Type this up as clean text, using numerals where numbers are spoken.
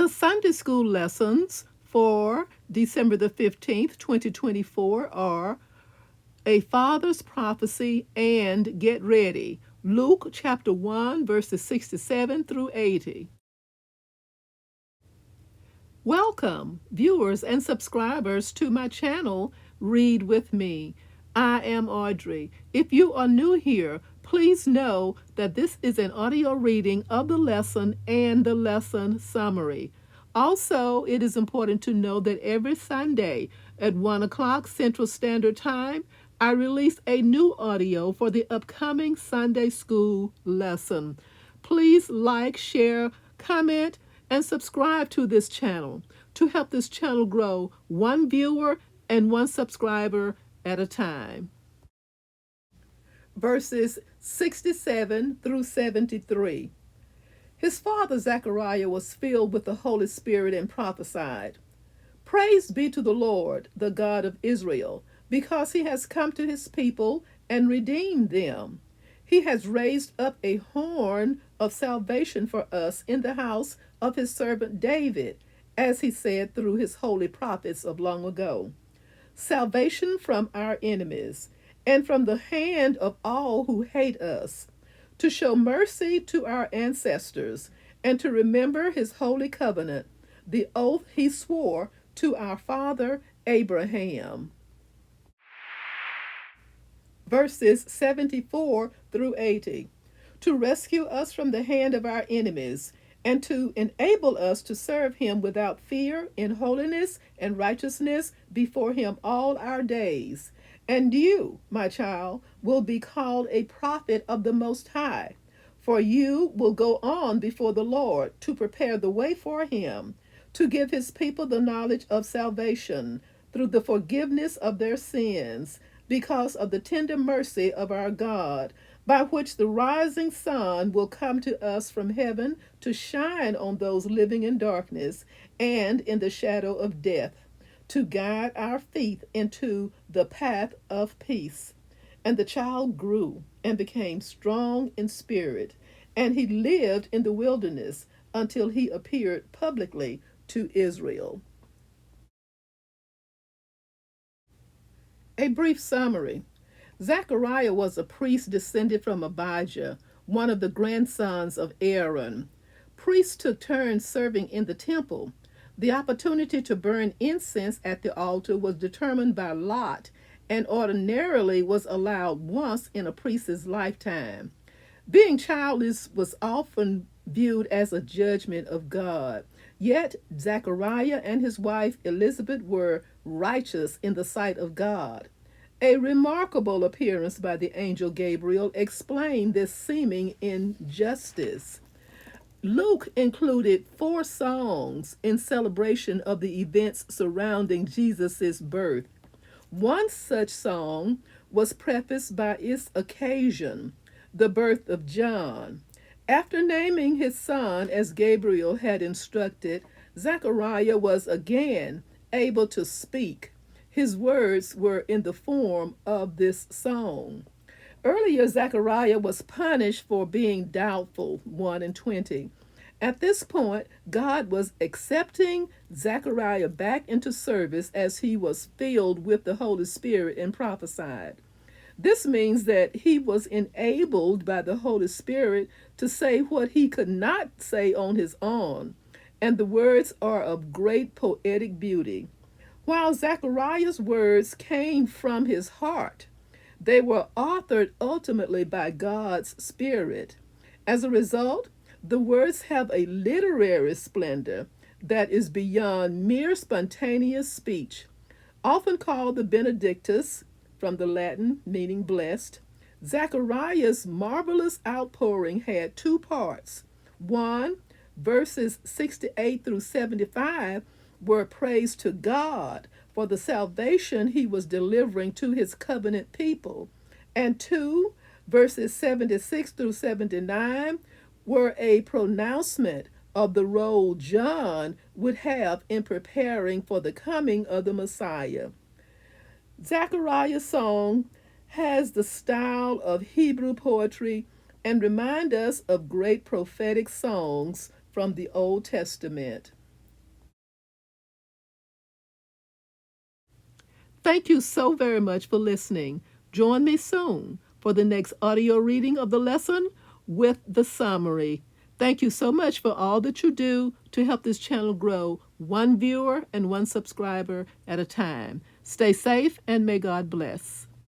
The Sunday school lessons for December the 15th, 2024 are A Father's Prophecy and Get Ready. Luke chapter 1, verses 67 through 80. Welcome, viewers and subscribers, to my channel, Read With Me. I am Audrey. If you are new here, please know that this is an audio reading of the lesson and the lesson summary. Also, it is important to know that every Sunday at 1 o'clock Central Standard Time, I release a new audio for the upcoming Sunday school lesson. Please like, share, comment, and subscribe to this channel to help this channel grow one viewer and one subscriber at a time. Verses 67 through 73. His father Zechariah was filled with the Holy Spirit and prophesied, "Praise be to the Lord, the God of Israel, because he has come to his people and redeemed them. He has raised up a horn of salvation for us in the house of his servant David, as he said through his holy prophets of long ago. Salvation from our enemies and from the hand of all who hate us, to show mercy to our ancestors and to remember his holy covenant, the oath he swore to our father Abraham." Verses 74 through 80. To rescue us from the hand of our enemies and to enable us to serve him without fear in holiness and righteousness before him all our days. And you, my child, will be called a prophet of the Most High, for you will go on before the Lord to prepare the way for him, to give his people the knowledge of salvation through the forgiveness of their sins, because of the tender mercy of our God, by which the rising sun will come to us from heaven to shine on those living in darkness and in the shadow of death, to guide our feet into the path of peace. And the child grew and became strong in spirit, and he lived in the wilderness until he appeared publicly to Israel. A brief summary. Zechariah was a priest descended from Abijah, one of the grandsons of Aaron. Priests took turns serving in the temple. The opportunity to burn incense at the altar was determined by lot and ordinarily was allowed once in a priest's lifetime. Being childless was often viewed as a judgment of God. Yet Zechariah and his wife Elizabeth were righteous in the sight of God. A remarkable appearance by the angel Gabriel explained this seeming injustice. Luke included 4 songs in celebration of the events surrounding Jesus' birth. One such song was prefaced by its occasion, the birth of John. After naming his son as Gabriel had instructed, Zechariah was again able to speak. His words were in the form of this song. Earlier, Zechariah was punished for being doubtful, 1 and 20. At this point, God was accepting Zechariah back into service as he was filled with the Holy Spirit and prophesied. This means that he was enabled by the Holy Spirit to say what he could not say on his own, and the words are of great poetic beauty. While Zechariah's words came from his heart, they were authored ultimately by God's Spirit. As a result, the words have a literary splendor that is beyond mere spontaneous speech. Often called the Benedictus, from the Latin meaning blessed, Zechariah's marvelous outpouring had 2 parts. One, verses 68 through 75, were praise to God for the salvation he was delivering to his covenant people. And 2, verses 76 through 79, were a pronouncement of the role John would have in preparing for the coming of the Messiah. Zechariah's song has the style of Hebrew poetry and remind us of great prophetic songs from the Old Testament. Thank you so very much for listening. Join me soon for the next audio reading of the lesson with the summary. Thank you so much for all that you do to help this channel grow one viewer and one subscriber at a time. Stay safe and may God bless.